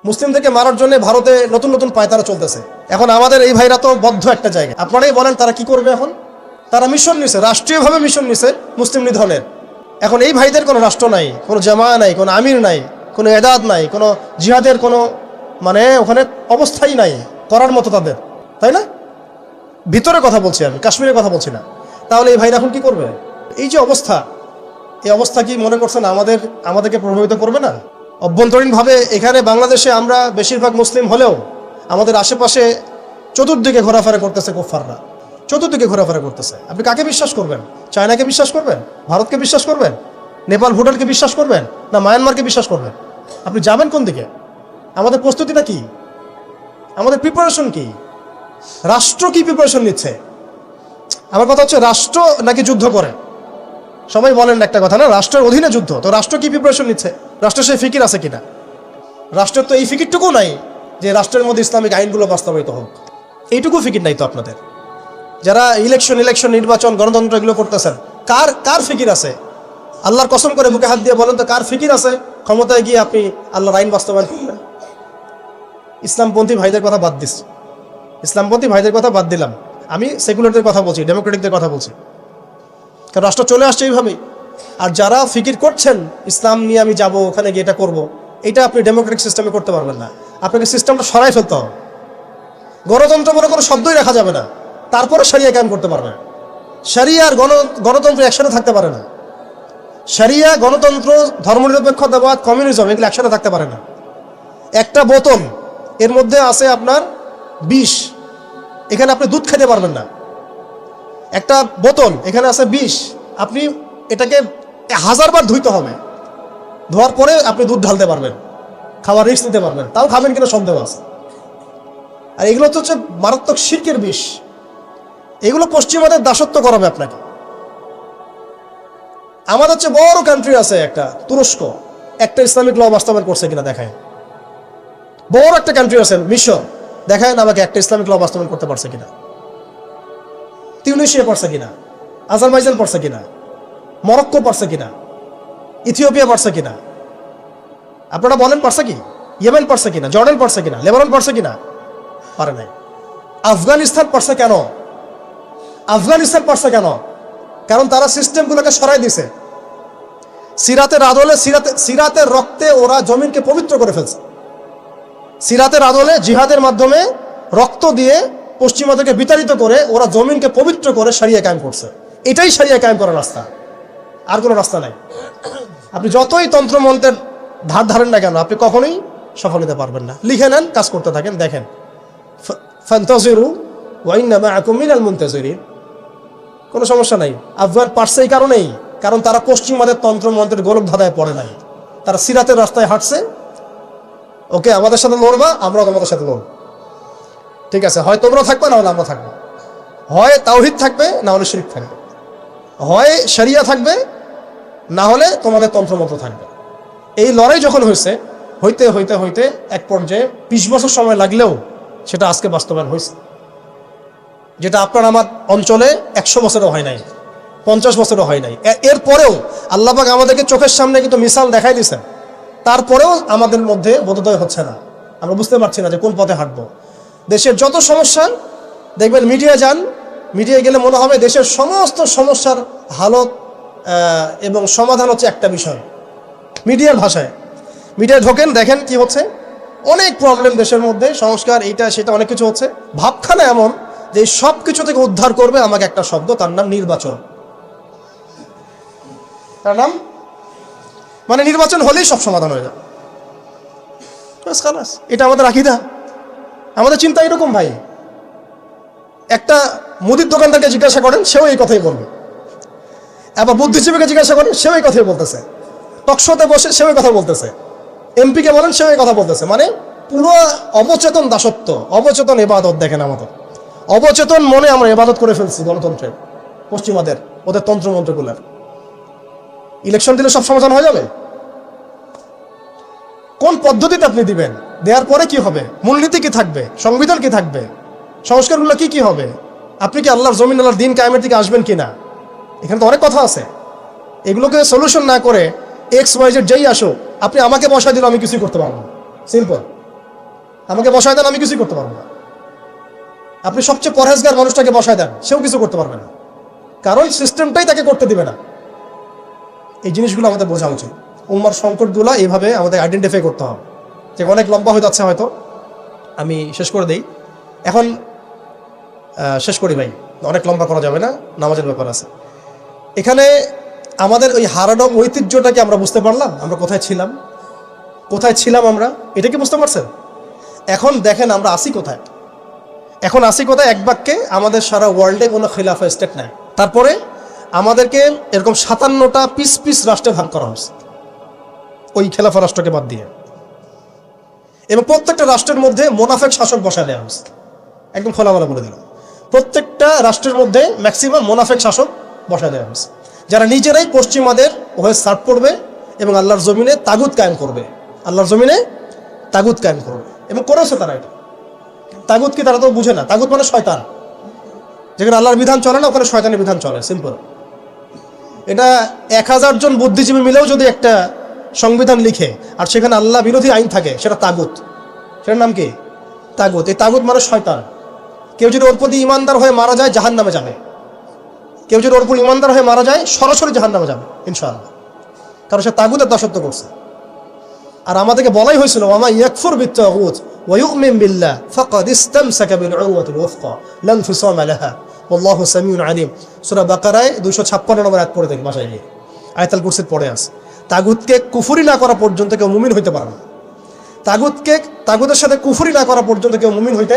মুসলিমদেরকে মারার জন্য ভারতে নতুন নতুন পায়তারা চলতেছে। এখন আমাদের এই ভাইরা তো বদ্ধ একটা জায়গা। আপনারাই বলেন তারা কি করবে এখন? তারা মিশন নিছে, রাষ্ট্রীয়ভাবে মিশন নিছে মুসলিম নিধনের। এখন এই ভাইদের কোনো রাষ্ট্র নাই, কোনো জামা নাই, কোনো আমির নাই, কোনো এদাদ নাই, কোনো জিহাদের কোনো মানে ওখানে অবস্থাই নাই করার মতো তাদের, তাই না? ভিতরে কথা বলছি আমি, কাশ্মীরের কথা বলছি না। তাহলে এই ভাইরা এখন কি করবে? এই যে অবস্থা, এই অবস্থা কি মনে করছেন আমাদেরকে প্রভাবিত করবে না? অভ্যন্তরীণভাবে এখানে বাংলাদেশে আমরা বেশিরভাগ মুসলিম হলেও আমাদের আশেপাশে চতুর্দিকে ঘোরাফেরা করতেছে কুফফাররা, চতুর্দিকে ঘোরাফেরা করতেছে। আপনি কাকে বিশ্বাস করবেন? চায়নাকে বিশ্বাস করবেন? ভারতকে বিশ্বাস করবেন? নেপাল ভুটানকে বিশ্বাস করবেন? না মায়ানমারকে বিশ্বাস করবেন? আপনি যাবেন কোন দিকে? আমাদের প্রস্তুতিটা কি? আমাদের প্রিপারেশন কি? রাষ্ট্র কি প্রিপারেশন নিচ্ছে? আমার কথা হচ্ছে রাষ্ট্র নাকি যুদ্ধ করে? সবাই বলেন একটা কথা না, রাষ্ট্রের অধীনে যুদ্ধ। তো রাষ্ট্র কি প্রিপারেশন নিচ্ছে? রাষ্ট্রের সেই ফিকির আছে কিনা? রাষ্ট্রের তো এই ফিকিরটুকু নাই যে রাষ্ট্রের মধ্যে ইসলামিক আইনগুলো বাস্তবায়িত হোক, এইটুকু ফিকির নাই তো আপনাদের। যারা ইলেকশন নির্বাচন গণতন্ত্র এগুলো করতেছেন, কার ফিকির আছে? আল্লাহর কসম করে বুকে হাত দিয়ে বলেন তো কার ফিকির আছে ক্ষমতায় গিয়ে আপনি আল্লাহর আইন বাস্তবায়ন করবেন? ইসলামপন্থী ভাইদের কথা বাদ দিস, ইসলামপন্থী ভাইদের কথা বাদ দিলাম, আমি সেকুলারদের কথা বলছি, ডেমোক্রেটিকদের কথা বলছি। কারণ রাষ্ট্র চলে আসছে এইভাবেই। আর যারা ফিকির করছেন ইসলাম নিয়ে আমি যাব, ওখানে গিয়ে এটা করবো, এটা আপনি ডেমোক্রেটিক সিস্টেমে করতে পারবেন না। আপনাকে সিস্টেমটা সরাই ফেলতে হবে। গণতন্ত্র বলে কোনো শব্দই রাখা যাবে না, তারপরে শরিয়া কায়েম করতে পারবে। শরিয়া আর গণতন্ত্র একসাথে থাকতে পারে না। শরিয়া, গণতন্ত্র, ধর্মনিরপেক্ষতাবাদ, কমিউনিজম এগুলো একসাথে থাকতে পারে না। একটা বোতল, এর মধ্যে আছে আপনার বিষ, এখানে আপনি দুধ খেতে পারবেন না। একটা বোতল, এখানে আছে বিষ, আপনি এটাকে 1000 বার ধুইতে হবে, ধোয়ার পরে আপনি দুধ ঢালতে পারবেন, খাওয়ার রিস্ক নিতে পারবেন। তাও খাবেন কিনা সন্দেহ আছে। আর এগুলো তো হচ্ছে মারাত্মক শিরকের বিষ। এগুলো পশ্চিমাদের দাসত্ব করাবে আপনাকে। আমাদের হচ্ছে বড় কান্ট্রি আছে একটা তুরস্ক, একটা ইসলামিক ল বাস্তবায়ন করছে কিনা দেখায়। বড় একটা কান্ট্রি আছে মিশর, দেখায় না আমাকে একটা ইসলামিক ল বাস্তবায়ন করতে পারছে কিনা। তিউনিসিয়া পারছে কিনা, আজারবাইজান পারছে কিনা, মরক্কো পারছে কিনা, ইথিওপিয়া পারছে কিনা? আপনারা বলেন পারছে কি? ইয়েমেন পারছে কিনা, জর্ডান পারছে কিনা, লেবানন পারছে কিনা? পারে নাই। আফগানিস্তান পারছে কেন? আফগানিস্তান পারছে কেন? কারণ তারা সিস্টেমগুলোকে সরাই দিছে। সিরাতের আদলে, সিরাতের রক্তে ওরা জমিনকে পবিত্র করে ফেলছে। সিরাতের আদলে জিহাদের মাধ্যমে রক্ত দিয়ে পশ্চিমাদেরকে বিতাড়িত করে ওরা জমিনকে পবিত্র করে শরিয়া কায়েম করছে। এটাই শরিয়া কায়েম করার রাস্তা, আর কোনো রাস্তা নাই। আপনি যতই তন্ত্রমন্ত্রের ধার ধারেন না কেন, আপনি কখনোই সফল হতে পারবেন না। লিখে নেন, কাজ করতে থাকেন, দেখেন ফান্তাজিরু ওয়া ইন্না মাআকুম মিনাল মুনতাজিরিন। কোনো সমস্যা নাই। আফগান পারছে এই কারণেই, কারণ তারা পশ্চিমাদের তন্ত্রমন্ত্রের গোলক ধাঁধায় পড়ে নাই। তারা সিরাতের রাস্তায় হাঁটছে। ওকে, আমাদের সাথে লড়বা, আমরাও তোমাদের সাথে লড়ব। ঠিক আছে, হয় তোমরা থাকবে, না হলে আমরা থাকবো। হয় তাওহীদ থাকবে, না হলে শিরক থাকবে। হয় শরিয়া থাকবে, না হলে তোমাদের তন্ত্রমন্ত্র থাকবে। এই লড়াই যখন হইতে হইতে এক পর্যায়ে 20 বছর সময় লাগলেও সেটা আজকে বাস্তবায়ন হয়েছে। যেটা আপনার আমার অঞ্চলে 100 বছরও হয় নাই, 50 বছরও হয় নাই। এরপরেও আল্লাহ পাক আমাদেরকে চোখের সামনে কিন্তু মিসাল দেখাই দিয়েছেন। তারপরেও আমাদের মধ্যে বোধোদয় হচ্ছে না, আমরা বুঝতে পারছি না যে কোন পথে হাঁটবো। দেশের যত সমস্যা দেখবেন, মিডিয়া যান, মিডিয়ায় গেলে মনে হবে দেশের সমস্ত সমস্যার হালত এবং সমাধান হচ্ছে একটা বিষয়। মিডিয়ার ভাষায় মিডিয়ায় ঢোকেন, দেখেন কি হচ্ছে। অনেক প্রবলেম দেশের মধ্যে, সংস্কার, এইটা সেটা অনেক কিছু হচ্ছে। ভাবখানা এমন যে সব কিছু থেকে উদ্ধার করবে আমাকে একটা শব্দ, তার নাম নির্বাচন। তার নাম মানে নির্বাচন হলেই সব সমাধান হয়ে যাবে। এটা আমাদের আকীদা, আমাদের চিন্তা এরকম ভাই। একটা মুদির দোকানদারকে জিজ্ঞাসা করেন, সেও এই কথাই বলবে। আবার বুদ্ধিজীবীকে জিজ্ঞাসা করেন, সেও এই কথাই বলতেছে। টকশোতে বসে সেও এই কথা বলতেছে। এমপিকে বলেন, সেও এই কথা বলতেছে। মানে পুরো অবচেতন দাসত্ব, অবচেতন ইবাদত। দেখেন আমাদের অবচেতন মনে আমরা ইবাদত করে ফেলছি গণতন্ত্রের, পশ্চিমাদের, ওদের তন্ত্রমন্ত্রগুলোর। ইলেকশন দিলে সব সমাধান হয়ে যাবে? কোন পদ্ধতিতে আপনি দিবেন? দেওয়ার পরে কি হবে? মূলনীতি কি থাকবে? সংবিধান কি থাকবে? সংস্কারগুলো কি হবে? আপনি কি আল্লাহর জমিন, আল্লাহর দিন কায়েমের দিকে আসবেন কিনা? এখানে তো অনেক কথা আছে। এগুলোকে সলিউশন না করে XYZ যেই আসো, আপনি আমাকে বসায় দিলে আমি কিছুই করতে পারবো না। সিম্পল। আমাকে বসায় দেন, আমি কিছুই করতে পারবো না। আপনি সবচেয়ে পরহেজগার মানুষটাকে বসায় দেন, সেও কিছু করতে পারবে না, কারণ সিস্টেমটাই তাকে করতে দিবে না। এই জিনিসগুলো আমাদের বোঝা উচিত। উম্মার সংকটগুলো এইভাবে আমাদের আইডেন্টিফাই করতে হবে। যে অনেক লম্বা হয়ে যাচ্ছে, হয়তো আমি শেষ করে দিই এখন। শেষ করি ভাই, অনেক লম্বা করা যাবে না, নামাজের ব্যাপার আছে। এখানে আমাদের ওই হারানো ঐতিহ্যটাকে আমরা বুঝতে পারলাম, আমরা কোথায় ছিলাম আমরা, এটা কি বুঝতে পারছেন? এখন দেখেন আমরা আসি কোথায়। এখন আসি কোথায়? এক বাক্যে, আমাদের সারা ওয়ার্ল্ডে কোনো খিলাফা স্টেট নাই। তারপরে আমাদেরকে এরকম 57টা পিস পিস রাষ্ট্রে ভাগ করা হয়েছে ওই খেলাফা রাষ্ট্রকে বাদ দিয়ে, এবং প্রত্যেকটা রাষ্ট্রের মধ্যে মোনাফেক শাসক বসায় দেওয়া হয়েছে। একদম খোলামেলা বলে দিল, প্রত্যেকটা রাষ্ট্রের মধ্যে ম্যাক্সিমাম মোনাফেক শাসক বসায় দেওয়া হয়েছে, যারা নিজেরাই পশ্চিমাদের হয়ে সার্ভ করবে এবং আল্লাহর জমিনে তাগুত কায়েম করবে, এবং করেছে তারা। এটা তাগুত কি তারা তো বুঝে না। তাগুত মানে শয়তান। যেখানে আল্লাহর বিধান চলে না, ওখানে শয়তানের বিধান চলে, সিম্পল। এটা 1000 জন বুদ্ধিজীবী মিলেও যদি একটা সংবিধান লিখে আর সেখানে আল্লাহ বিরোধী আইন থাকে, সেটা তাগুত। সেটার নাম কি? তাগুত। এই তাগুত মানে শয়তান। কেউ যদি ওর প্রতি ইমানদার হয়ে মারা যায়, জাহান্নামে যাবে। কেউ যদি ওর প্রতি ইমানদার হয়ে মারা যায়, সরাসরি জাহান্নামে যাবে ইনশাআল্লাহ, কারণ সে তাগুতের দাসত্ব করছে। আর আমাদেরকে বলাই হয়েছিল, ওয়া মা ইয়াকফুর বিত-তাগুত ওয়া ইউমিন বিল্লাহ ফাকাদ ইসতামসাকা বিল উরওয়াতিল ওয়াসকা লা ইনফিসামা লাহা ওয়াল্লাহু সামিউন আলিম। সূরা বাকারায় 256 নম্বর আয়াত পড়ে দেখি, বাসায় গিয়ে আয়াতুল কুরসির পড়ে আছে। তাগুতকে কুফরি না করা পর্যন্ত কেউ মুমিন হইতে পারে না। তাগুতের সাথে কুফরি না করা পর্যন্ত কেউ মুমিন হইতে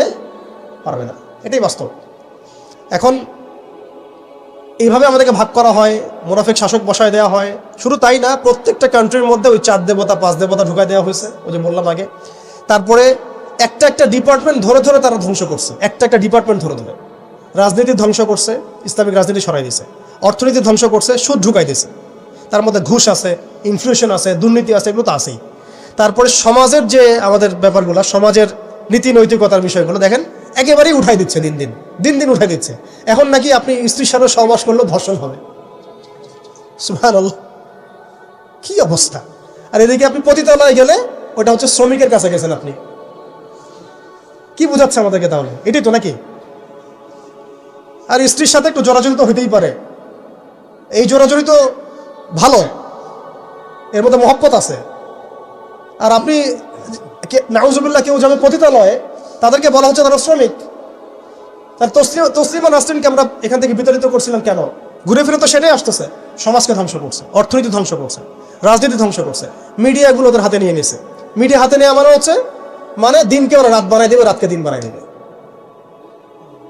পারবে না, এটাই বাস্তব। এখন এইভাবে আমাদেরকে ভাগ করা হয়, মুনাফিক শাসক বসায় দেওয়া হয়। শুধু তাই না, প্রত্যেকটা কান্ট্রির মধ্যে ওই 4 দেবতা 5 দেবতা ঢুকাই দেওয়া হয়েছে, ওই যে বললাম আগে। তারপরে একটা ডিপার্টমেন্ট ধরে ধরে তারা ধ্বংস করছে, একটা ডিপার্টমেন্ট ধরে ধরে। রাজনীতি ধ্বংস করছে, ইসলামিক রাজনীতি সরাই দিছে। অর্থনীতি ধ্বংস করছে, সুদ ঢুকাই দিছে। তার মধ্যে ঘুষ আছে, ইনফ্লেশন আছে, দুর্নীতি আছে, এগুলো তো আছেই। তারপরে সমাজের যে আমাদের ব্যাপারগুলো, সমাজের নীতি নৈতিকতার বিষয়গুলো দেখেন একেবারেই উঠাই দিচ্ছে, দিন দিন উঠাই দিচ্ছে। এখন নাকি আপনি স্ত্রীর সাথে সহবাস করলেও ধর্ষণ হবে। সুবহানাল্লাহ, কি অবস্থা! আর এদিকে আপনি পতিতালয়ে গেলে ওটা হচ্ছে শ্রমিকের কাছে গেছেন আপনি। কি বোঝাচ্ছে আমাদেরকে তাহলে? এটাই তো নাকি? আর স্ত্রীর সাথে একটু জোরাজুরি তো হইতেই পারে, এই জোরাজুরি তো ভালো, এর মধ্যে মহব্বত আছে। আর আপনি নাউজুবিল্লাহ কেউ যাবে পতিতালয়ে, তাদেরকে বলা হচ্ছে তারা শ্রমিক। তার তসলিমা নাসরিনকে আমরা এখান থেকে বিতাড়িত করছিলাম কেন? ঘুরে ফিরে তো সেটাই আসতেছে। সমাজকে ধ্বংস করছে, অর্থনীতি ধ্বংস করছে, রাজনীতি ধ্বংস করছে, মিডিয়াগুলো ওদের হাতে নিয়ে নিছে। মিডিয়া হাতে নেওয়া মানে হচ্ছে দিনকে ওরা রাত বানাই দেবে, রাতকে দিন বানাই দেবে।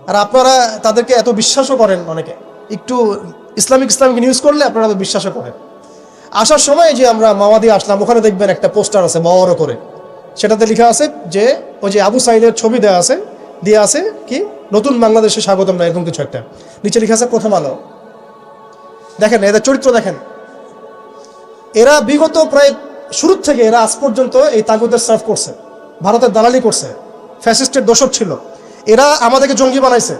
আর আপনারা তাদেরকে এত বিশ্বাসও করেন, অনেকে একটু ইসলামিক নিউজ করলে আপনারা বিশ্বাসও করেন। আসার সময় যে আমরা মাওয়াদি আসলাম, ওখানে দেখবেন একটা পোস্টার আছে বড় করে, সেটাতে লেখা আছে যে ওই যে আবু সাইদের ছবি দেওয়া আছে কি নতুন বাংলাদেশে স্বাগতম না, এরকম কিছু একটা। নিচে লেখা আছে প্রথম আলো। দেখেন এদের চরিত্র দেখেন। এরা বিগত প্রায় শুরুর থেকে এরা আজ পর্যন্ত এই তাগুতের সার্ভ করছে, ভারতের দালালি করছে, ফ্যাসিস্টের দোষক ছিল। এরা আমাদেরকে জঙ্গি বানাইছে,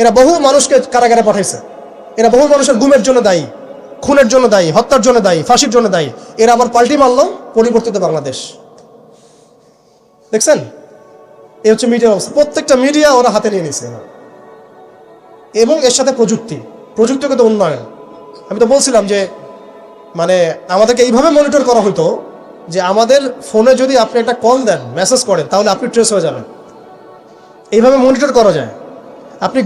এরা বহু মানুষকে কারাগারে পাঠাইছে, এরা বহু মানুষের গুমের জন্য দায়ী, খুনের জন্য দায়ী, হত্যার জন্য দায়ী, ফাঁসির জন্য দায়ী। এরা আবার পাল্টি মারলো পরিবর্তিত বাংলাদেশ। দেখছেন? এই হচ্ছে মিডিয়ার অবস্থা। প্রত্যেকটা মিডিয়া ওরা হাতে নিয়ে নিছে, এবং এর সাথে প্রযুক্তিগত উন্নয়ন। আমি তো বলছিলাম যে আমাদেরকে এইভাবে মনিটর করা হতো যে আমাদের ফোনে যদি আপনি একটা কল দেন, মেসেজ করেন, তাহলে আপনি ট্রেস হয়ে যাবেন। এইভাবে মনিটর করা যায়। আপনি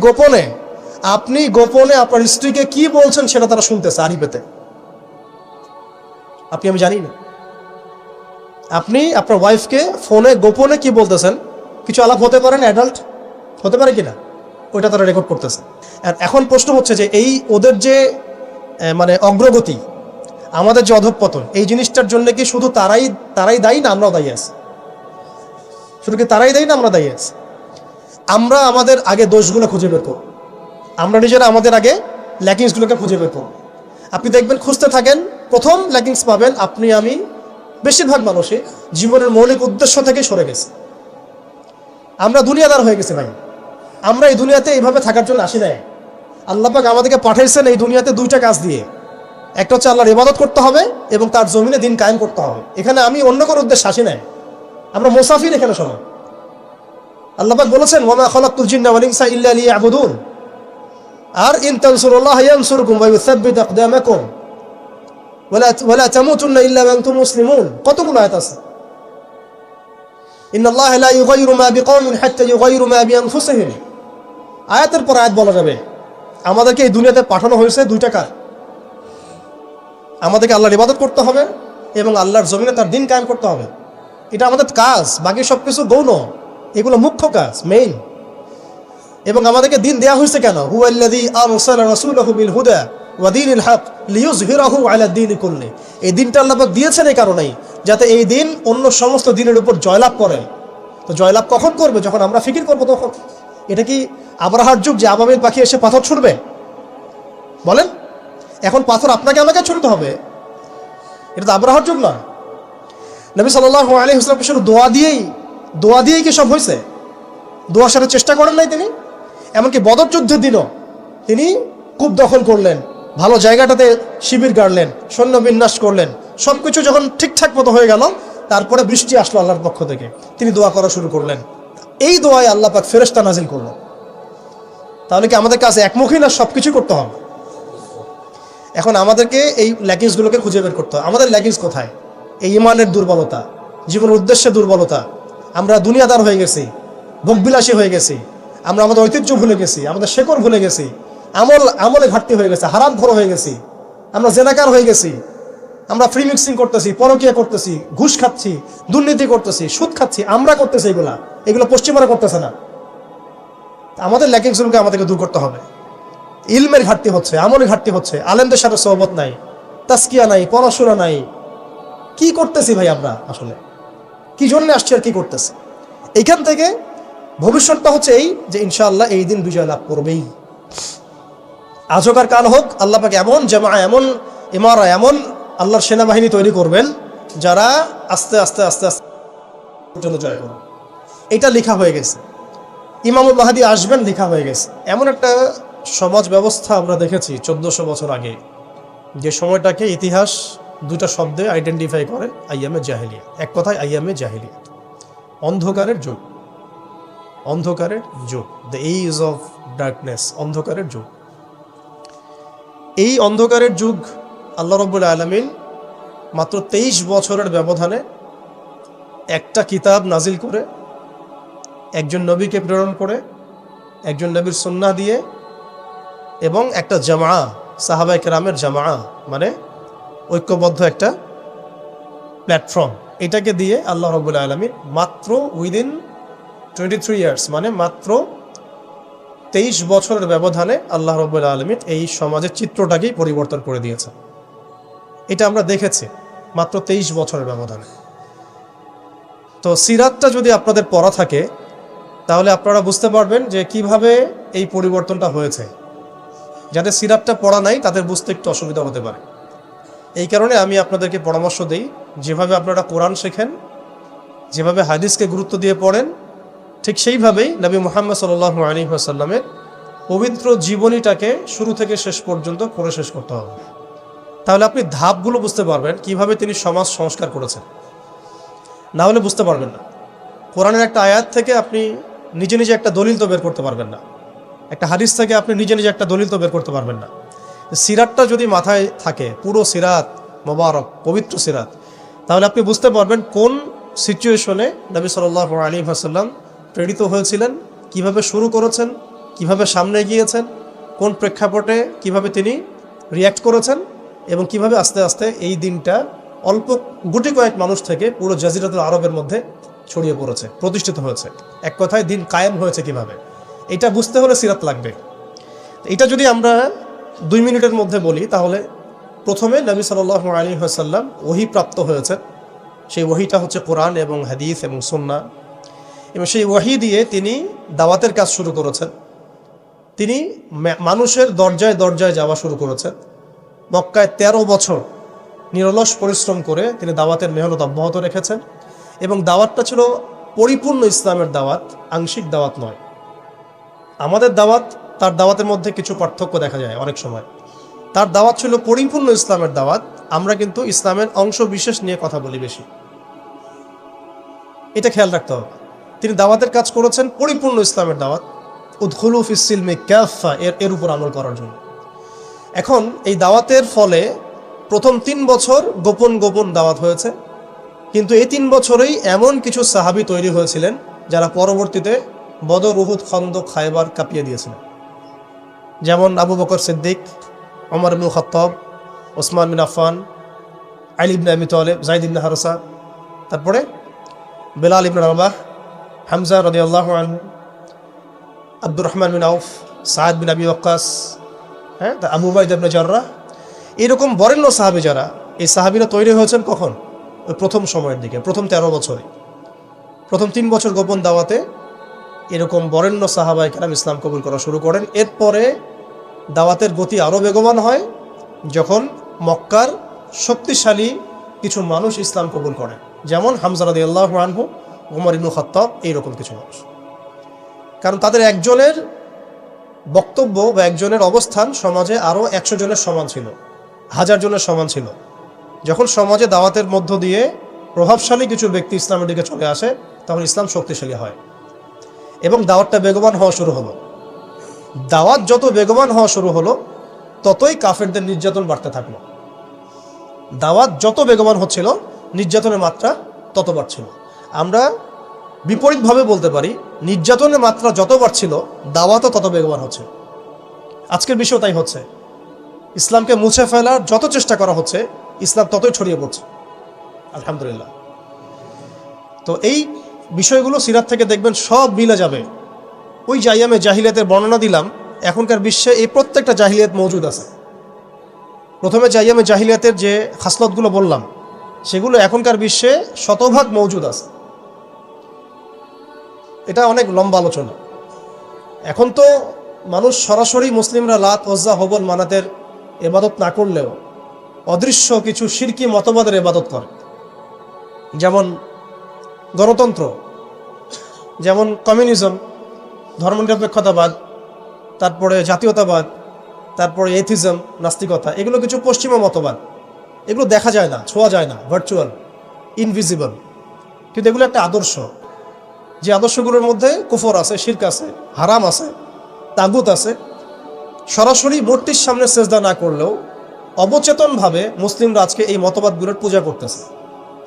গোপনে আপনার স্ত্রীকে কি বলছেন সেটা তারা শুনতেছে আড়ি-পেতে। আমি জানি না আপনি আপনার ওয়াইফকে ফোনে গোপনে কি বলতেছেন। কিছু আলাপ হতে পারেন, অ্যাডাল্ট হতে পারে কিনা, ওইটা তারা রেকর্ড করতেছে। আর এখন প্রশ্ন হচ্ছে যে এই ওদের যে অগ্রগতি, আমাদের যে অধঃপতন, এই জিনিসটার জন্য কি শুধু তারাই দায়ী না আমরাও দায়ী আছি? শুধু কি তারাই দায়ী না আমরা দায়ী আছি? আমরা আমাদের আগে দোষগুলো খুঁজে বের করব, আমরা নিজেরা আমাদের আগে ল্যাকিংসগুলোকে খুঁজে বের করব। আপনি দেখবেন, খুঁজতে থাকেন, প্রথম ল্যাকিংস পাবেন আপনি, আমি, বেশিরভাগ মানুষই জীবনের মৌলিক উদ্দেশ্য থেকে সরে গেছে। আমরা দুনিয়াদার হয়ে গেছি ভাই। আমরা এই দুনিয়াতে এইভাবে থাকার জন্য আসি নাই। আল্লাহ পাক আমাদেরকে পাঠাইছেন এই দুনিয়াতে 2টা কাজ দিয়ে। একটা হচ্ছে আল্লাহর ইবাদত করতে হবে এবং তার জমিনে দিন কায়েম করতে হবে। এখানে আমি অন্য কোনো উদ্দেশ্যে আসি নাই। আমরা মুসাফির এখানে সবাই। আল্লাহ পাক বলেছেন ওয়ামা খালাকতুল জিন্না ওয়াল ইনসা ইল্লা লিয়াবুদুন, আর ইন তানসুরুল্লাহ ইয়ানসুরকুম ওয়া ইউসাব্বিত আকদামাকুম ওয়ালা তামুতুন্না ইল্লা ওয়া আনতুম মুসলিমুন। কতগুলো আয়াত আছে। ইন্নাল্লাহা লা ইউগাইরু মা বিকওমিন হাত্তা ইউগাইরু মা বিআনফুসিহিম। আয়াতের পর আয়াত বলা যাবে আমাদেরকে এই দুনিয়াতে পাঠানো হয়েছে দুইটা কাজ। আমাদেরকে আল্লাহর ইবাদত করতে হবে এবং আল্লাহর জমিনে তার দিন কায়েম করতে হবে। এটা আমাদের কাজ, বাকি সব কিছু গৌণ, এগুলো মুখ্য কাজ, মেইন। এবং আমাদেরকে দিন দেয়া হয়েছে কেন? হুয়াল্লাযী আরসালা রাসূলাহু বিল হুদা ওয়া দীনিল হক লিইয়ুযহিরাহু আলা দ্বীনি কুল্লি। এই দিনটা আল্লাহ পাক দিয়েছেন এই কারণেই যাতে এই দিন অন্য সমস্ত দিনের উপর জয়লাভ করে। তো জয়লাভ কখন করবে? যখন আমরা ফিকির করবো তখন। এটা কি আবরাহার যুগ যে আবাবিল পাখি এসে পাথর ছুড়বে? বলেন, এখন পাথর আপনাকে আমাকে ছুড়তে হবে? এটা তো আবরাহার যুগ না। নবী সাল্লাল্লাহু আলাইহি ওয়াসাল্লাম শুধু দোয়া দিয়েই কি সব হয়েছে? দোয়ার সাথে চেষ্টা করেন নাই তিনি? এমনকি বদর যুদ্ধের দিনও তিনি কূপ দখল করলেন, ভালো জায়গাটাতে শিবির গাড়লেন, সৈন্য বিন্যাস করলেন। সব কিছু যখন ঠিকঠাক মতো হয়ে গেল, তারপরে বৃষ্টি আসলো আল্লাহর পক্ষ থেকে, তিনি দোয়া করা শুরু করলেন। এই দোয়ায় আল্লাহ পাক ফেরেশতা নাজিল করল। তাহলে কি আমাদের কাছে একমুখী না সব কিছু করতে হবে? এখন আমাদেরকে এই ল্যাকিংসগুলোকে খুঁজে বের করতে হবে। আমাদের ল্যাকিংস কোথায়? এই ইমানের দুর্বলতা, জীবনের উদ্দেশ্যে দুর্বলতা। আমরা দুনিয়াদার হয়ে গেছি, ভোগবিলাসী হয়ে গেছি, আমরা আমাদের ঐতিহ্য ভুলে গেছি, আমাদের শেকড় ভুলে গেছি, আমলে ঘাটতি হয়ে গেছে, হারাম খোর হয়ে গেছি, আমরা জেনাকার হয়ে গেছি, আমরা ফ্রি মিক্সিং করতেছি, পরকীয়া করতেছি, ঘুষ খাচ্ছি, দুর্নীতি করতেছি, সুদ খাচ্ছি। আমরা করতেছি এগুলো পশ্চিমারা করতেছে না। আমাদের ল্যাকিংসগুলোকে আমাদেরকে দূর করতে হবে। ইলমের ঘাটতি হচ্ছে, আমলের ঘাটতি হচ্ছে, আলেমদের সাথে সোহবত নাই, তাসকিয়া নাই, পড়াশোনা নাই। কি করতেছি ভাই আমরা? আসলে কি জন্য আসছি আর কি করতেছি? এইখান থেকে ভবিষ্যৎটা হচ্ছে এই যে ইনশাআল্লাহ এই দিন বিজয় লাভ করবেই। আজ হোক আর কাল হোক, আল্লাহ পাক এমন জামা, এমন ইমারা, এমন আল্লাহর সেনাবাহিনী তৈরি করবেন যারা আস্তে আস্তে আস্তে আস্তে জন্য জয় করবে। এটা লেখা হয়ে গেছে। ইমামুল মাহদী আসবেন, লেখা হয়ে গেছে। এমন একটা সমাজ ব্যবস্থা আমরা দেখেছি 1400 বছর আগে, যে সময়টাকে ইতিহাস দুটা শব্দে আইডেন্টিফাই করে, আইয়ামে জাহিলিয়া। এক কথায় আইয়ামে জাহিলিয়া, অন্ধকারের যুগ। অন্ধকারের যুগ, দ্য এজ অফ ডার্কনেস, অন্ধকারের যুগ। এই অন্ধকারের যুগ আল্লাহ রাব্বুল আলামিন মাত্র 23 বছরের ব্যবধানে একটা কিতাব নাজিল করে, একজন নবীকে প্রেরণ করে, একজন নবীর সুন্নাহ দিয়ে, এবং একটা জামা, সাহাবায়ে কেরামের জামা, মানে ঐক্যবদ্ধ একটা প্ল্যাটফর্ম, এটাকে দিয়ে আল্লাহ রাব্বুল আলামিন মাত্র উইদিন 23 ইয়ার্স, মানে মাত্র 23 বছরের ব্যবধানে আল্লাহ রাব্বুল আলামিন এই সমাজের চিত্রটাকেই পরিবর্তন করে দিয়েছে। এটা আমরা দেখেছি মাত্র 23 বছরের ব্যবধানে। তো সিরাতটা যদি আপনাদের পড়া থাকে তাহলে আপনারা বুঝতে পারবেন যে কিভাবে এই পরিবর্তনটা হয়েছে। যাদের সিরাতটা পড়া নাই তাদের বুঝতে একটু অসুবিধা হতে পারে। এই কারণে আমি আপনাদেরকে পরামর্শ দিই, যেভাবে আপনারা কোরআন শেখেন, যেভাবে হাদিসকে গুরুত্ব দিয়ে পড়েন, ঠিক সেইভাবেই নবী মুহাম্মদ সাল্লাল্লাহু আলাইহি ওয়াসাল্লামের পবিত্র জীবনীটাকে শুরু থেকে শেষ পর্যন্ত পড়ে শেষ করতে হবে। তাহলে আপনি ধাপগুলো বুঝতে পারবেন কিভাবে তিনি সমাজ সংস্কার করেছেন। না হলে বুঝতে পারবেন না। কোরআনের একটা আয়াত থেকে আপনি নিজে নিজে একটা দলিল তো বের করতে পারবেন না, একটা হাদিস থেকে আপনি নিজে নিজে একটা দলিল তো বের করতে পারবেন না। সিরাতটা যদি মাথায় থাকে, পুরো সিরাত মোবারক, পবিত্র সিরাত, তাহলে আপনি বুঝতে পারবেন কোন সিচুয়েশনে নবী সাল্লাল্লাহু আলাইহি ওয়াসাল্লাম প্রেরিত হয়েছিলেন, কিভাবে শুরু করেছেন, কিভাবে সামনে গিয়েছেন, কোন প্রেক্ষাপটে কিভাবে তিনি রিয়্যাক্ট করেছেন, এবং কিভাবে আস্তে আস্তে এই দিনটা অল্প গুটি কয়েক মানুষ থেকে পুরো জাজিরাতুল আরবের মধ্যে ছড়িয়ে পড়েছে, প্রতিষ্ঠিত হয়েছে। এক কথায় দিন কায়েম হয়েছে কিভাবে, এটা বুঝতে হলে সিরাত লাগবে। এটা যদি আমরা 2 মিনিটের মধ্যে বলি, তাহলে প্রথমে নবী সাল্লাল্লাহু আলাইহি ওয়াসাল্লাম ওহী প্রাপ্ত হয়েছে। সেই ওহীটা হচ্ছে কোরআন এবং হাদিস এবং সুন্নাহ, এবং সেই ওহী দিয়ে তিনি দাওয়াতের কাজ শুরু করেছেন। তিনি মানুষের দরজায় দরজায় যাওয়া শুরু করেছেন। মক্কায় 13 বছর নিরলস পরিশ্রম করে তিনি দাওয়াতের মেহনত অব্যাহত রেখেছেন, এবং দাওয়াতটা ছিল পরিপূর্ণ ইসলামের দাওয়াত, আংশিক দাওয়াত নয়। আমাদের দাওয়াত, তার দাওয়াতের মধ্যে কিছু পার্থক্য দেখা যায় অনেক সময়। তার দাওয়াত ছিল পরিপূর্ণ ইসলামের দাওয়াত, আমরা কিন্তু ইসলামের অংশ বিশেষ নিয়ে কথা বলি বেশি। এটা খেয়াল রাখতে হবে। তিনি দাওয়াতের কাজ করেছেন পরিপূর্ণ ইসলামের দাওয়াত, উদখুলু ফিস সিলমি কাফা, এর উপর আমল করার জন্য। এখন এই দাওয়াতের ফলে প্রথম 3 বছর গোপন গোপন দাওয়াত হয়েছে, কিন্তু এই 3 বছরেই এমন কিছু সাহাবী তৈরি হয়েছিলেন যারা পরবর্তীতে বদর, উহুদ, খন্দক, খায়বার কাঁপিয়ে দিয়েছিলেন। যেমন আবু বকর সিদ্দিক, ওমর ইবনে খাত্তাব, ওসমান বিন আফফান, আলী ইবনে আবি তালেব, যায়েদ ইবনে হারসা, তারপরে বেলাল ইবনে রাবাহ, হামজা রাদিয়াল্লাহু আনহু, আব্দুর রহমান বিন আউফ, সাদ বিন আবি ওয়াক্কাস, আবু উবাইদা ইবনে জাররাহ, এরকম বরেণ্য সাহাবী যারা, এই সাহাবীরা তৈরি হয়েছেন কখন? ওই প্রথম সময়ের দিকে, প্রথম 13 বছরে, প্রথম 3 বছর গোপন দাওয়াতে এরকম বরেণ্য সাহাবায়ে কেরাম ইসলাম কবুল করা শুরু করেন। এরপরে দাওয়াতের গতি আরও বেগবান হয় যখন মক্কার শক্তিশালী কিছু মানুষ ইসলাম কবুল করেন, যেমন হামজা রাদিয়াল্লাহু আনহু, ওমর ইবনে খাত্তাব, এইরকম কিছু মানুষ। কারণ তাদের একজনের বক্তব্য বা একজনের অবস্থান সমাজে আরও 100 জনের সমান ছিল, 1000 জনের সমান ছিল। যখন সমাজে দাওয়াতের মধ্য দিয়ে প্রভাবশালী কিছু ব্যক্তি ইসলামের দিকে চলে আসে, তখন ইসলাম শক্তিশালী হয় এবং দাওয়াতটা বেগবান হওয়া শুরু হলো। দাওয়াত যত বেগবান হওয়া শুরু হলো, ততই কাফেরদের নির্যাতন বাড়তে থাকলো। দাওয়াত যত বেগবান হচ্ছিল, নির্যাতনের মাত্রা তত বাড়ছিল। আমরা বিপরীতভাবে বলতে পারি, নির্যাতনের মাত্রা যত বাড়ছিল, দাওয়াতও তত বেগবান হচ্ছে। আজকের বিষয় তাই হচ্ছে। ইসলামকে মুছে ফেলার যত চেষ্টা করা হচ্ছে, ইসলাম ততই ছড়িয়ে পড়ছে, আলহামদুলিল্লাহ। তো এই বিষয়গুলো সিরাত থেকে দেখবেন সব মিলে যাবে। ওই যে আইয়ামে জাহিলিয়াতের বর্ণনা দিলাম, এখনকার বিশ্বে এই প্রত্যেকটা জাহিলিয়াত মজুদ আছে। প্রথমে যে আইয়ামে জাহিলিয়াতের যে খাসলতগুলো বললাম, সেগুলো এখনকার বিশ্বে শতভাগ মজুদ আছে। এটা অনেক লম্বা আলোচনা। এখন তো মানুষ সরাসরি মুসলিমরা লাত, ওজ্জা, হবল, মানাতের ইবাদত না করলেও অদৃশ্য কিছু শিরকি মতবাদের ইবাদত করে, যেমন গণতন্ত্র, যেমন কমিউনিজম, ধর্মনিরপেক্ষতাবাদ, তারপরে জাতীয়তাবাদ, তারপরে এথিজম, নাস্তিকতা। এগুলো কিছু পশ্চিমা মতবাদ। এগুলো দেখা যায় না, ছোঁয়া যায় না, ভার্চুয়াল, ইনভিজিবল, কিন্তু এগুলো একটা আদর্শ। যে আদর্শগুলোর মধ্যে কুফর আছে, শিরক আছে, হারাম আছে, তাগুত আছে। সরাসরি মূর্তির সামনে সেজদা না করলেও অবচেতনভাবে মুসলিমরা আজকে এই মতবাদগুলোর পূজা করতেছে।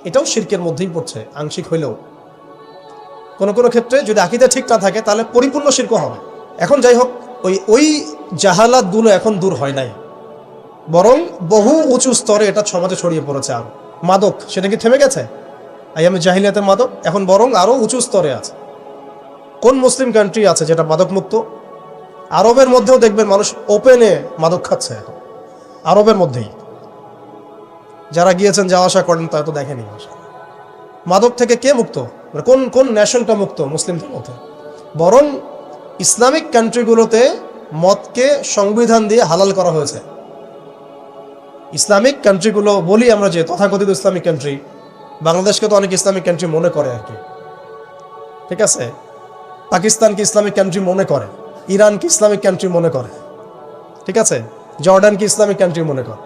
এটাও শিরকের মধ্যেই পড়ছে, আংশিক হইলেও। কোনো কোনো ক্ষেত্রে যদি আকীদা ঠিক না থাকে, তাহলে পরিপূর্ণ শিরক হবে। এখন যাই হোক, ওই জাহালাতগুলো এখন দূর হয় নাই, বরং বহু উঁচু স্তরে এটা সমাজে ছড়িয়ে পড়েছে। আর মাদক, সেটা কি থেমে গেছে? আইয়ামে জাহিলিয়াতের মাদক এখন বরং আরও উঁচু স্তরে আছে। কোন মুসলিম কান্ট্রি আছে যেটা মাদক মুক্ত? আরবের মধ্যেও দেখবেন মানুষ ওপেনে মাদক খাচ্ছে এখন, আরবের মধ্যেই। যারা গিয়েছেন, যাওয়া আসা করেন, তা তো দেখেনি। মাদক থেকে কে মুক্ত? কোন কোন ন্যাশনটা মুক্ত মুসলিমদের মধ্যে? বরং ইসলামিক কান্ট্রিগুলোতে মদকে সংবিধান দিয়ে হালাল করা হয়েছে। ইসলামিক কান্ট্রিগুলো বলি আমরা, যে তথাকথিত ইসলামিক কান্ট্রি, বাংলাদেশকে তো অনেক ইসলামিক কান্ট্রি মনে করে আর কি, ঠিক আছে? পাকিস্তানকে ইসলামিক কান্ট্রি মনে করে, ইরানকে ইসলামিক কান্ট্রি মনে করে, ঠিক আছে? জর্ডানকে ইসলামিক কান্ট্রি মনে করে,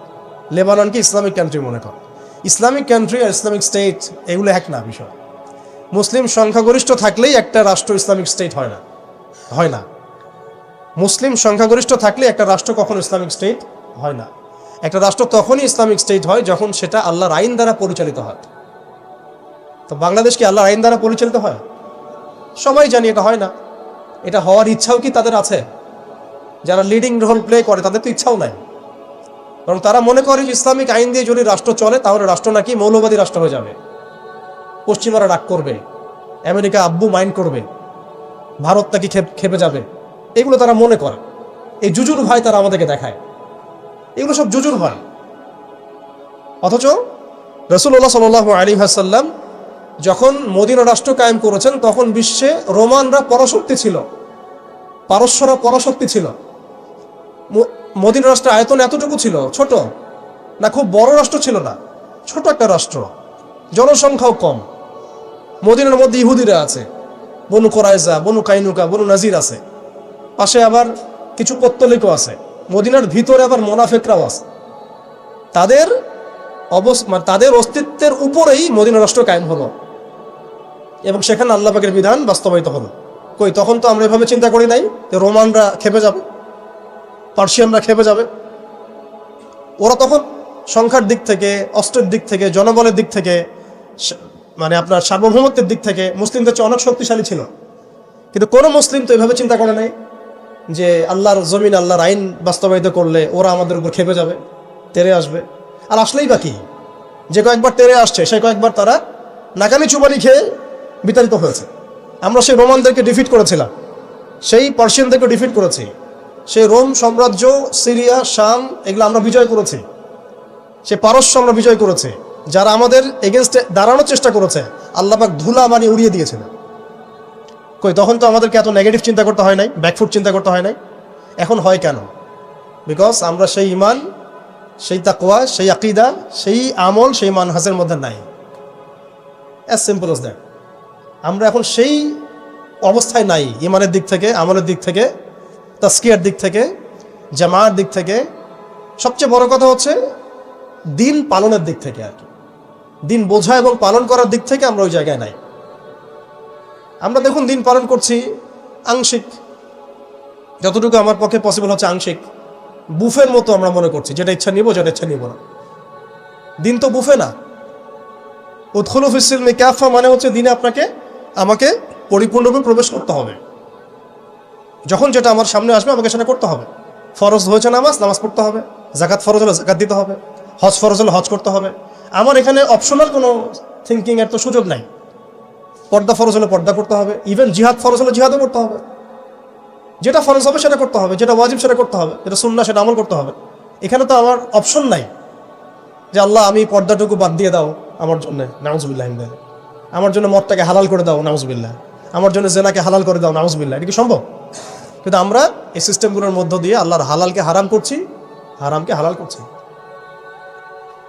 লেবাননকে ইসলামিক কান্ট্রি মনে করে। ইসলামিক কান্ট্রি আর ইসলামিক স্টেট এগুলো এক না বিষয়। মুসলিম সংখ্যাগরিষ্ঠ থাকলেই একটা রাষ্ট্র ইসলামিক স্টেট হয় না, হয় না। মুসলিম সংখ্যাগরিষ্ঠ থাকলে একটা রাষ্ট্র কখনো ইসলামিক স্টেট হয় না। একটা রাষ্ট্র তখনই ইসলামিক স্টেট হয় যখন সেটা আল্লাহর আইন দ্বারা পরিচালিত হয়। তো বাংলাদেশ কি আল্লাহর আইন দ্বারা পরিচালিত হয়? সবাই জানি এটা হয় না। এটা হওয়ার ইচ্ছাও কি তাদের আছে? যারা লিডিং রোল প্লে করে তাদের তো ইচ্ছাও নাই, কারণ তারা মনে করে যে ইসলামিক আইন দিয়ে যদি রাষ্ট্র চলে, তাহলে রাষ্ট্র নাকি মৌলবাদী রাষ্ট্র হয়ে যাবে, পশ্চিমারা রাগ করবে, আমেরিকা আব্বু মাইন্ড করবে, ভারত নাকি খেপে যাবে। এগুলো তারা মনে করে। এই জুজুর ভয় তারা আমাদেরকে দেখায়। এগুলো সব জুজুর ভয়। অথচ রাসূলুল্লাহ সাল্লাল্লাহু আলাইহি ওয়াসাল্লাম যখন মদিনা রাষ্ট্র কায়েম করেছেন, তখন বিশ্বে রোমানরা পরাশক্তি ছিল, পারস্যরা পরাশক্তি ছিল। মদিনা রাষ্ট্রের আয়তন এতটুকু ছিল, ছোট না, খুব বড় রাষ্ট্র ছিল না, ছোট একটা রাষ্ট্র, জনসংখ্যাও কম। মদিনার মধ্যে ইহুদিরা আছে, বনু কোরাইজা, বনু কাইনুকা, বনু নাজির আছে, পাশে আবার কিছু পত্তলিকও আছে। মদিনার ভিতরে আবার মোনাফেকরাও আছে। তাদের অস্তিত্বের উপরেই মদিনা রাষ্ট্র কায়েম হলো। এবং সেখানে আল্লাহ পাকের বিধান বাস্তবায়িত হলো। কই তখন তো আমরা এভাবে চিন্তা করি নাই যে রোমানরা খেপে যাবে, পার্সিয়ানরা খেপে যাবে। ওরা তখন সংখ্যার দিক থেকে, অস্ত্রের দিক থেকে, জনবলের দিক থেকে, মানে আপনার সার্বভৌমত্বের দিক থেকে মুসলিমদের চেয়ে অনেক শক্তিশালী ছিল। কিন্তু কোনো মুসলিম তো এভাবে চিন্তা করে নাই যে আল্লাহর জমিন, আল্লাহর আইন বাস্তবায়িত করলে ওরা আমাদের উপর খেপে যাবে, তেরে আসবে। আর আসলেই বাকি যে কয়েকবার তেরে আসছে সেই কয়েকবার তারা নাকানি চুবানি খেয়ে বিতাড়িত হয়েছে। আমরা সেই রোমানদেরকে ডিফিট করেছিলাম, সেই পার্সিয়ানদেরকে ডিফিট করেছি, সেই রোম সাম্রাজ্য, সিরিয়া, শাম এগুলো আমরা বিজয় করেছি, সে পারস্য আমরা বিজয় করেছি। যারা আমাদের এগেনস্টে দাঁড়ানোর চেষ্টা করেছে আল্লাহ পাক ধুলা মানি উড়িয়ে দিয়েছিলেন। কই তখন তো আমাদেরকে এত নেগেটিভ চিন্তা করতে হয় নাই, ব্যাকফুট চিন্তা করতে হয় নাই। এখন হয় কেন? বিকজ আমরা সেই ইমান, সেই তাকওয়া, সেই আকিদা, সেই আমল, সেই মানহাজের মধ্যে নাই। As simple as that. আমরা এখন সেই অবস্থায় নাই, ইমানের দিক থেকে, আমলের দিক থেকে, তাসকিয়ার দিক থেকে, জামায়ার দিক থেকে, সবচেয়ে বড় কথা হচ্ছে দিন পালনের দিক থেকে। আর কি দিন বোঝা এবং পালন করার দিক থেকে আমরা ওই জায়গায় নাই। আমরা দেখুন দিন পালন করছি আংশিক, যতটুকু আমার পক্ষে পসিবল হচ্ছে আংশিক, বুফের মতো আমরা মনে করছি, যেটা ইচ্ছা নিব, যেটা ইচ্ছা নিব না। দিন তো বুফে না। উদখুলু ফিস-সিলমি কাফা মানে হচ্ছে দিনে আমাকে পরিপূর্ণরূপে প্রবেশ করতে হবে। যখন যেটা আমার সামনে আসবে আমাকে সেটা করতে হবে। ফরজ হয়েছে নামাজ পড়তে হবে, জাকাত ফরজ হলে জাকাত দিতে হবে, হজ ফরজ হলে হজ করতে হবে। আমার এখানে অপশনাল কোনো থিঙ্কিংয়ের তো সুযোগ নাই। পর্দা ফরজ হলে পর্দা করতে হবে, ইভেন জিহাদ ফরজ হলে জিহাদও করতে হবে। যেটা ফরজ হবে সেটা করতে হবে, যেটা ওয়াজিব সেটা করতে হবে, যেটা সুন্নাহ সেটা আমল করতে হবে। এখানে তো আমার অপশন নাই যে আল্লাহ আমি পর্দাটুকু বাদ দিয়ে দাও আমার জন্য, নাউজুবিল্লাহ, আমার জন্য মদটাকে হালাল করে দাও, নাউজুবিল্লাহ, আমার জন্য জেনাকে হালাল করে দাও, নাউজুবিল্লাহ। এটা কি সম্ভব? কিন্তু আমরা এই সিস্টেমগুলোর মধ্য দিয়ে আল্লাহর হালালকে হারাম করছি, হারামকে হালাল করছি।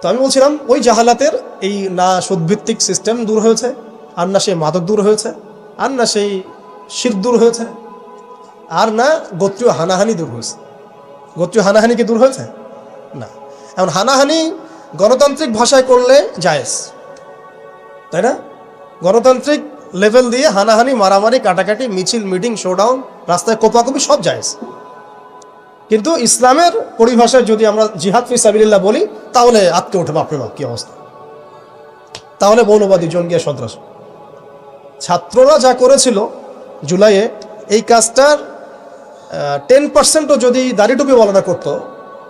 তো আমি বলছিলাম ওই জাহালাতের এই না সুদভিত্তিক সিস্টেম দূর হয়েছে, আর না সেই মাদক দূর হয়েছে, আর না সেই শিরক দূর হয়েছে, আর না গোত্রীয় হানাহানি দূর হয়েছে। গোত্রীয় হানাহানি কি দূর হয়েছে? না। এখন হানাহানি গণতান্ত্রিক ভাষায় করলে জায়েজ, তাই না? গণতান্ত্রিক লেভেল দিয়ে হানাহানি, মারামারি, কাটাকাটি, মিছিল, মিটিং, শোডাউন, রাস্তায় কোপাকুপি সব জায়েজ। কিন্তু ইসলামের পরিভাষায় যদি আমরা জিহাদ ফি সাবিলিল্লাহ বলি তাহলে আটকে ওঠে, বাপরে বাপ কি অবস্থা, তাহলে মৌলবাদী, জঙ্গিয়া, সন্ত্রাস। ছাত্ররা যা করেছিল জুলাইয়ে, এই কাজটার 10%ও যদি দাড়ি টুপি বলা না করতো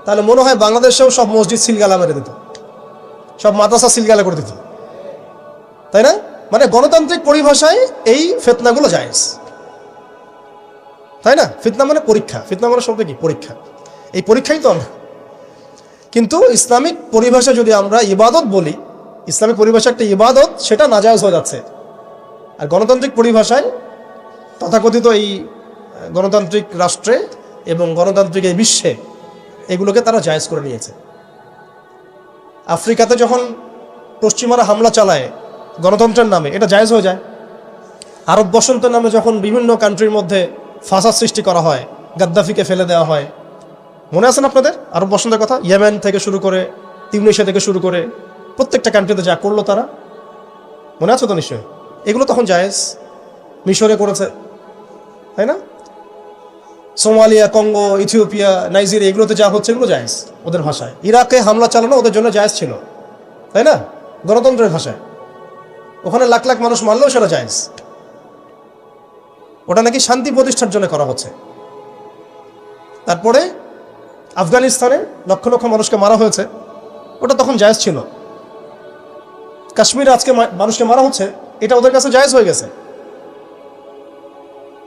তাহলে মনে হয় বাংলাদেশেও সব মসজিদ সিলগালা মেরে দিত, সব মাদ্রাসা সিলগালা করে দিত, তাই না? মানে গণতান্ত্রিক পরিভাষায় এই ফিতনাগুলো জায়েজ, তাই না? ফিতনা মানে পরীক্ষা, ফিতনা মানে শব্দ কি? পরীক্ষা। এই পরীক্ষাই তো আমরা। কিন্তু ইসলামিক পরিভাষা যদি আমরা ইবাদত বলি, ইসলামিক পরিভাষা একটা ইবাদত, সেটা নাজায়েজ হয়ে যাচ্ছে। আর গণতান্ত্রিক পরিভাষায় তথাকথিত এই গণতান্ত্রিক রাষ্ট্রে এবং গণতান্ত্রিক এই বিশ্বে এগুলোকে তারা জায়েজ করে নিয়েছে। আফ্রিকাতে যখন পশ্চিমারা হামলা চালায় গণতন্ত্রের নামে, এটা জায়েজ হয়ে যায়। আরব বসন্তের নামে যখন বিভিন্ন কান্ট্রির মধ্যে ফাসাদ সৃষ্টি করা হয়, গাদ্দাফিকে ফেলে দেওয়া হয়, মনে আছেন আপনাদের আরব বসন্তের কথা? ইয়েমেন থেকে শুরু করে, তিউনিসিয়া থেকে শুরু করে প্রত্যেকটা কান্ট্রিতে যা করলো তারা, মনে আছে তো নিশ্চয়ই? এগুলো তখন জায়েজ। মিশরে করেছে, তাই না? সোমালিয়া, কঙ্গো, ইথিওপিয়া, নাইজেরিয়া, এগুলোতে যা হচ্ছে এগুলো জায়েজ ওদের ভাষায়। ইরাকে হামলা চালানো ওদের জন্য জায়েজ ছিল, তাই না? গণতন্ত্রের ভাষায়। ওখানে লাখ লাখ মানুষ মারলেও সেটা জায়েজ। ওটা নাকি শান্তি প্রতিষ্ঠার জন্য করা হচ্ছে। তারপরে আফগানিস্তানে লক্ষ লক্ষ মানুষকে মারা হয়েছে, ওটা তখন জায়েজ ছিল। কাশ্মীরে আজকে মানুষকে মারা হচ্ছে, এটা ওদের কাছে জায়েজ হয়ে গেছে।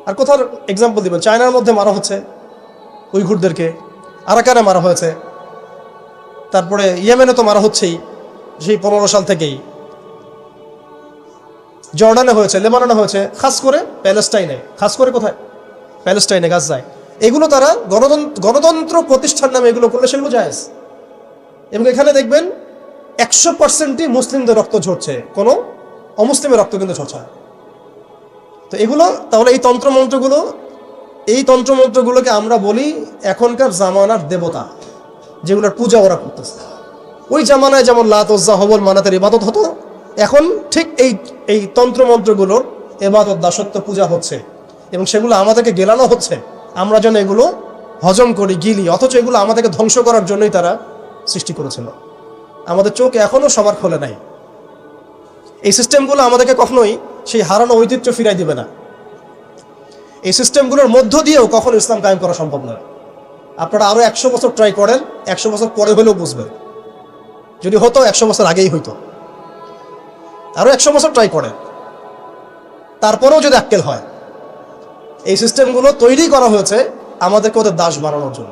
আর কোথাও এক্সাম্পল দিবেন? চায়নার মধ্যে মারা হচ্ছে উইঘুরদেরকে, আরাকানে মারা হয়েছে, তারপরে ইয়েমেনে তো মারা হচ্ছেই সেই 15 সাল থেকেই, জর্ডানে হয়েছে, লেবাননে হয়েছে, খাস করে প্যালেস্টাইনে, খাস করে কোথায়? প্যালেস্টাইনে, গাজায়। এগুলো তারা গণতন্ত্র প্রতিষ্ঠার নামে এগুলো করলে সেগুলো জায়েজ। এবং এখানে দেখবেন 100%ই মুসলিমদের রক্ত ঝরছে, কোনো অমুসলিমের রক্ত কিন্তু ঝরছে না। তো এগুলো তাহলে এই তন্ত্রমন্ত্রগুলোকে আমরা বলি এখনকার জামানার দেবতা, যেগুলোর পূজা ওরা করতেছে। ওই জামানায় যেমন লাত, উজ্জা, হবল, মানাতের ইবাদত হতো, এখন ঠিক এই তন্ত্রমন্ত্রগুলোর এবাদত দাসত্ব পূজা হচ্ছে এবং সেগুলো আমাদেরকে গেলানো হচ্ছে, আমরা যেন এগুলো হজম করি, গিলি, অথচ এগুলো আমাদেরকে ধ্বংস করার জন্যই তারা সৃষ্টি করেছিল। আমাদের চোখ এখনও সবার খোলে নাই। এই সিস্টেমগুলো আমাদেরকে কখনোই সেই হারানো ঐতিহ্য ফিরাই দিবে না। এই সিস্টেমগুলোর মধ্য দিয়েও কখনো ইসলাম কায়েম করা সম্ভব নয়। আপনারা আরো 100 বছর ট্রাই করেন, 100 বছর পরে হলেও বুঝবেন। যদি হতো 100 বছর আগেই হইতো। আরো 100 বছর ট্রাই করেন, তারপরেও যদি আক্কেল হয়। এই সিস্টেমগুলো তৈরি করা হয়েছে আমাদেরকে ওদের দাস বানানোর জন্য।